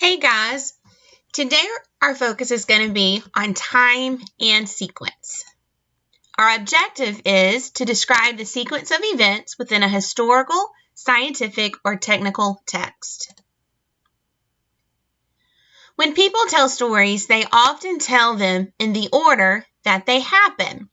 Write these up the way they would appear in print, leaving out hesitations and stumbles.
Hey guys, today our focus is going to be on time and sequence. Our objective is to describe the sequence of events within a historical, scientific, or technical text. When people tell stories, they often tell them in the order that they happen.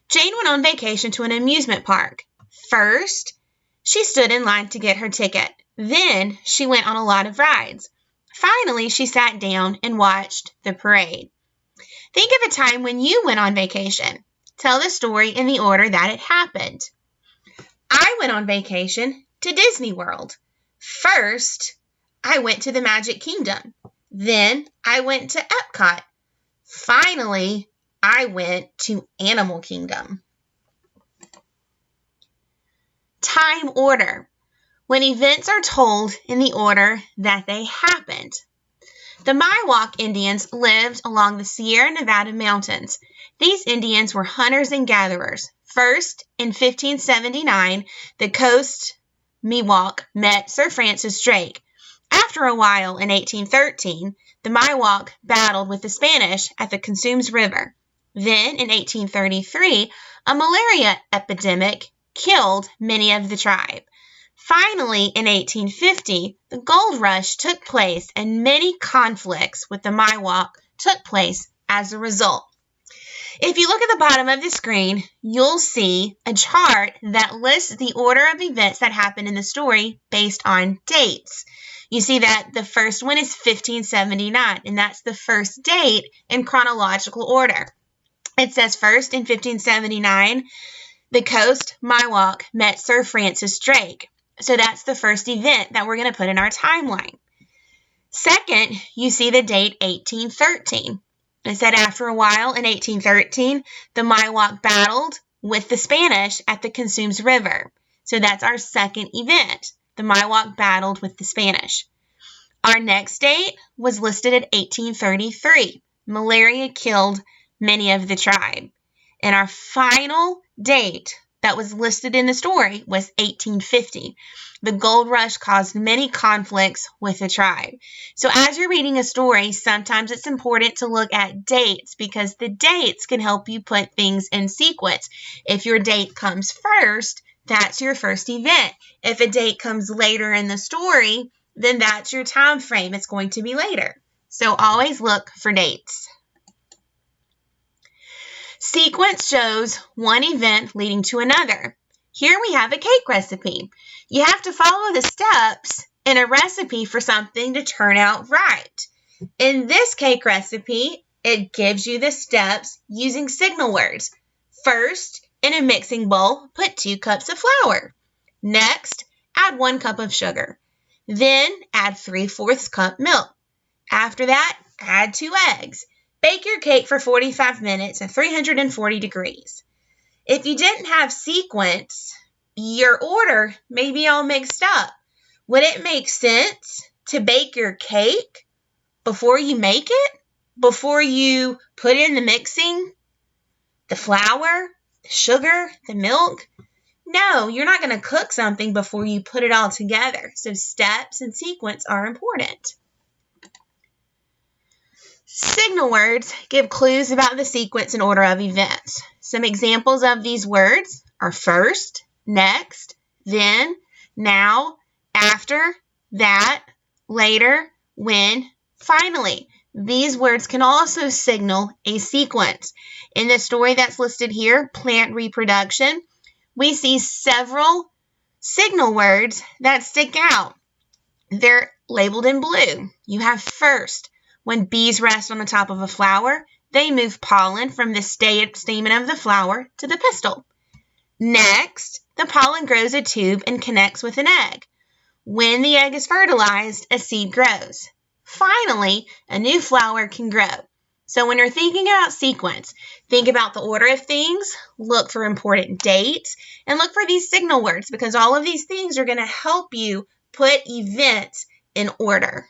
Jane went on vacation to an amusement park. First, she stood in line to get her ticket. Then, she went on a lot of rides. Finally, she sat down and watched the parade. Think of a time when you went on vacation. Tell the story in the order that it happened. I went on vacation to Disney World. First, I went to the Magic Kingdom. Then, I went to Epcot. Finally, I went to Animal Kingdom. Time order. When events are told in the order that they happened. The Miwok Indians lived along the Sierra Nevada mountains. These Indians were hunters and gatherers. First, in 1579, the Coast Miwok met Sir Francis Drake. After a while, in 1813, the Miwok battled with the Spanish at the Cosumnes River. Then, in 1833, a malaria epidemic killed many of the tribe. Finally, in 1850, the gold rush took place and many conflicts with the Miwok took place as a result. If you look at the bottom of the screen, you'll see a chart that lists the order of events that happened in the story based on dates. You see that the first one is 1579, and that's the first date in chronological order. It says first in 1579, the Coast Miwok met Sir Francis Drake. So that's the first event that we're going to put in our timeline. Second, you see the date 1813. It said after a while in 1813, the Miwok battled with the Spanish at the Cosumnes River. So that's our second event. The Miwok battled with the Spanish. Our next date was listed at 1833. Malaria killed many of the tribe. And our final date that was listed in the story was 1850. The gold rush caused many conflicts with the tribe. So as you're reading a story, sometimes it's important to look at dates because the dates can help you put things in sequence. If your date comes first, that's your first event. If a date comes later in the story, then that's your time frame. It's going to be later. So always look for dates. Sequence shows one event leading to another. Here we have a cake recipe. You have to follow the steps in a recipe for something to turn out right. In this cake recipe, it gives you the steps using signal words. First, in a mixing bowl, put 2 cups of flour. Next, add 1 cup of sugar. Then, add 3/4 cup milk. After that, add 2 eggs. Bake your cake for 45 minutes at 340 degrees. If you didn't have sequence, your order may be all mixed up. Would it make sense to bake your cake before you make it? Before you put in the mixing, the flour, the sugar, the milk? No, you're not going to cook something before you put it all together. So steps and sequence are important. Signal words give clues about the sequence and order of events. Some examples of these words are first, next, then, now, after, that, later, when, finally. These words can also signal a sequence. In the story that's listed here, plant reproduction, we see several signal words that stick out. They're labeled in blue. You have first. When bees rest on the top of a flower, they move pollen from the stamen of the flower to the pistil. Next, the pollen grows a tube and connects with an egg. When the egg is fertilized, a seed grows. Finally, a new flower can grow. So when you're thinking about sequence, think about the order of things, look for important dates, and look for these signal words because all of these things are going to help you put events in order.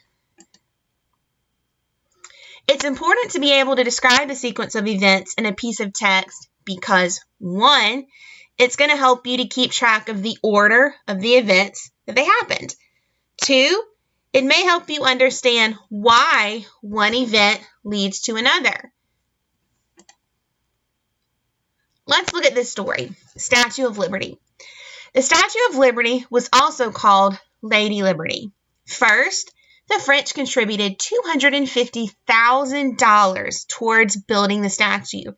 It's important to be able to describe a sequence of events in a piece of text because, 1, it's going to help you to keep track of the order of the events that they happened. 2, It may help you understand why one event leads to another. Let's look at this story, Statue of Liberty. The Statue of Liberty was also called Lady Liberty. First, the French contributed $250,000 towards building the statue.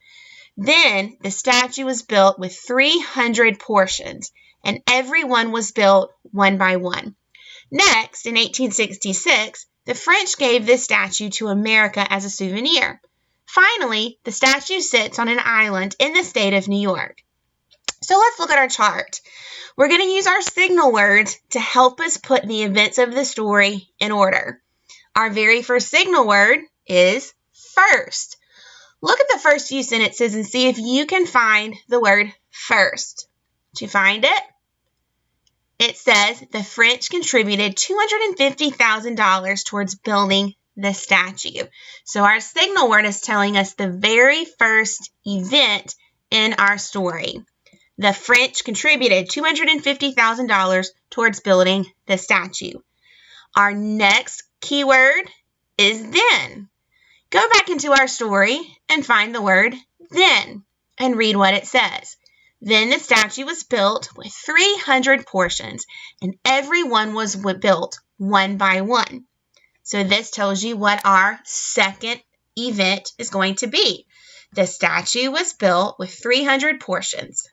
Then, the statue was built with 300 portions, and every one was built one by one. Next, in 1866, the French gave this statue to America as a souvenir. Finally, the statue sits on an island in the state of New York. So let's look at our chart. We're going to use our signal words to help us put the events of the story in order. Our very first signal word is first. Look at the first few sentences and see if you can find the word first. Did you find it? It says the French contributed $250,000 towards building the statue. So our signal word is telling us the very first event in our story. The French contributed $250,000 towards building the statue. Our next keyword is then. Go back into our story and find the word then and read what it says. Then the statue was built with 300 portions, and every one was built one by one. So this tells you what our second event is going to be. The statue was built with 300 portions,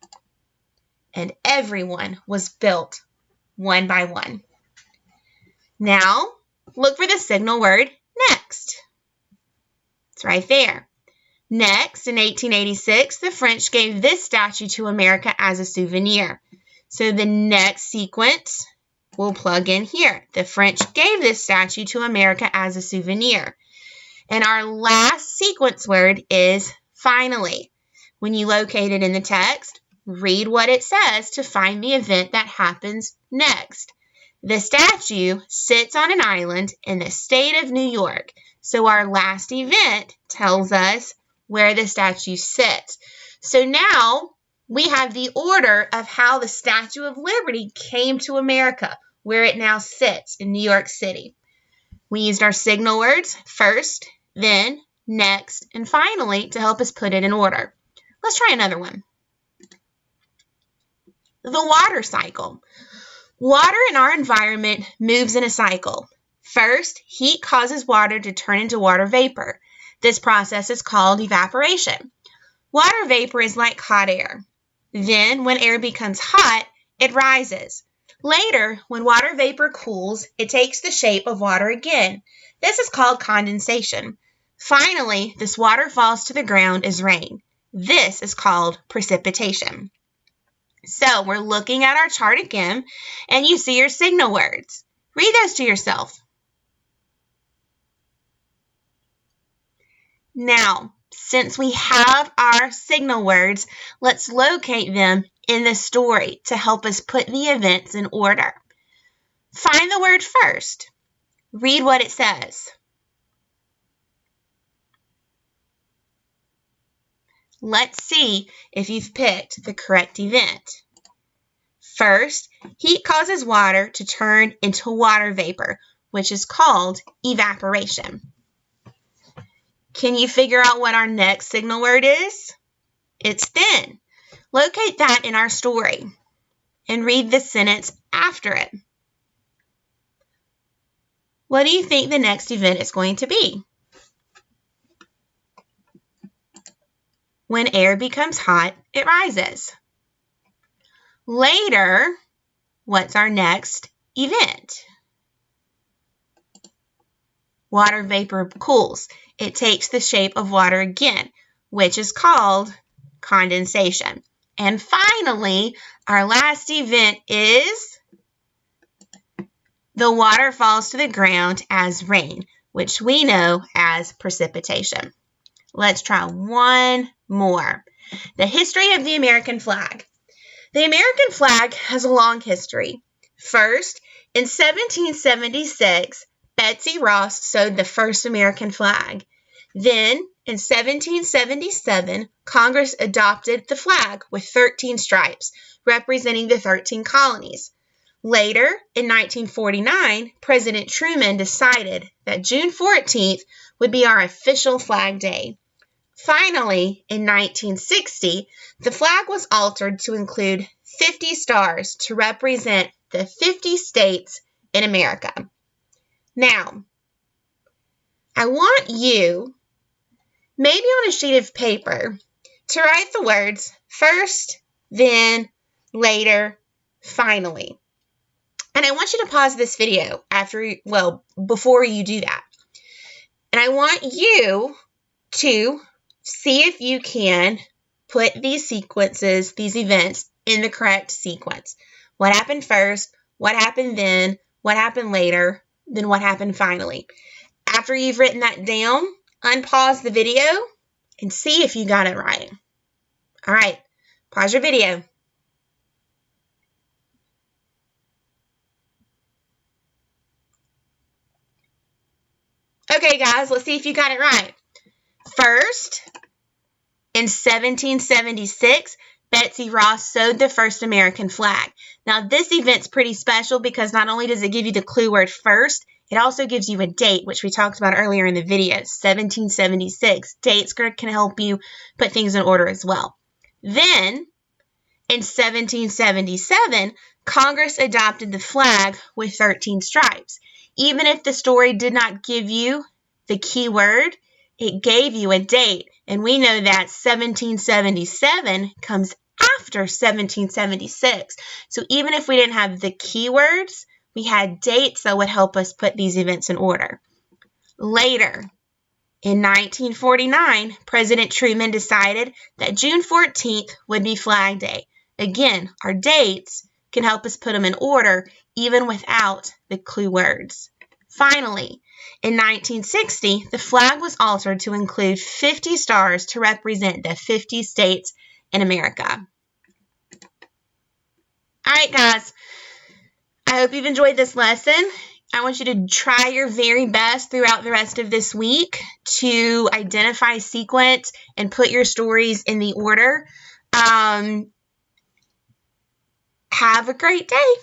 and everyone was built one by one. Now, look for the signal word next. It's right there. Next, in 1886, the French gave this statue to America as a souvenir. So the next sequence we'll plug in here. The French gave this statue to America as a souvenir. And our last sequence word is finally. When you locate it in the text, read what it says to find the event that happens next. The statue sits on an island in the state of New York. So our last event tells us where the statue sits. So now we have the order of how the Statue of Liberty came to America, where it now sits in New York City. We used our signal words first, then, next, and finally to help us put it in order. Let's try another one. The water cycle. Water in our environment moves in a cycle. First, heat causes water to turn into water vapor. This process is called evaporation. Water vapor is like hot air. Then, when air becomes hot, it rises. Later, when water vapor cools, it takes the shape of water again. This is called condensation. Finally, this water falls to the ground as rain. This is called precipitation. So, we're looking at our chart again, and you see your signal words. Read those to yourself. Now, since we have our signal words, let's locate them in the story to help us put the events in order. Find the word first. Read what it says. Let's see if you've picked the correct event. First, heat causes water to turn into water vapor, which is called evaporation. Can you figure out what our next signal word is? It's then. Locate that in our story and read the sentence after it. What do you think the next event is going to be? When air becomes hot, it rises. Later, what's our next event? Water vapor cools. It takes the shape of water again, which is called condensation. And finally, our last event is the water falls to the ground as rain, which we know as precipitation. Let's try one more. The history of the American flag. The American flag has a long history. First, in 1776, Betsy Ross sewed the first American flag. Then, in 1777, Congress adopted the flag with 13 stripes, representing the 13 colonies. Later, in 1949, President Truman decided that June 14th would be our official Flag Day. Finally, in 1960, the flag was altered to include 50 stars to represent the 50 states in America. Now, I want you, maybe on a sheet of paper, to write the words first, then, later, finally. And I want you to pause this video before you do that. And I want you to see if you can put these sequences, these events, in the correct sequence. What happened first? What happened then? What happened later? Then what happened finally? After you've written that down, unpause the video and see if you got it right. All right, pause your video. Okay, guys, let's see if you got it right. First, in 1776, Betsy Ross sewed the first American flag. Now, this event's pretty special because not only does it give you the clue word first, it also gives you a date, which we talked about earlier in the video, 1776. Dates can help you put things in order as well. Then, in 1777, Congress adopted the flag with 13 stripes. Even if the story did not give you the key word, it gave you a date. And we know that 1777 comes after 1776. So even if we didn't have the keywords, we had dates that would help us put these events in order. Later, in 1949, President Truman decided that June 14th would be Flag Day. Again, our dates can help us put them in order even without the clue words. Finally, in 1960, the flag was altered to include 50 stars to represent the 50 states in America. All right, guys, I hope you've enjoyed this lesson. I want you to try your very best throughout the rest of this week to identify sequence and put your stories in the order. Have a great day.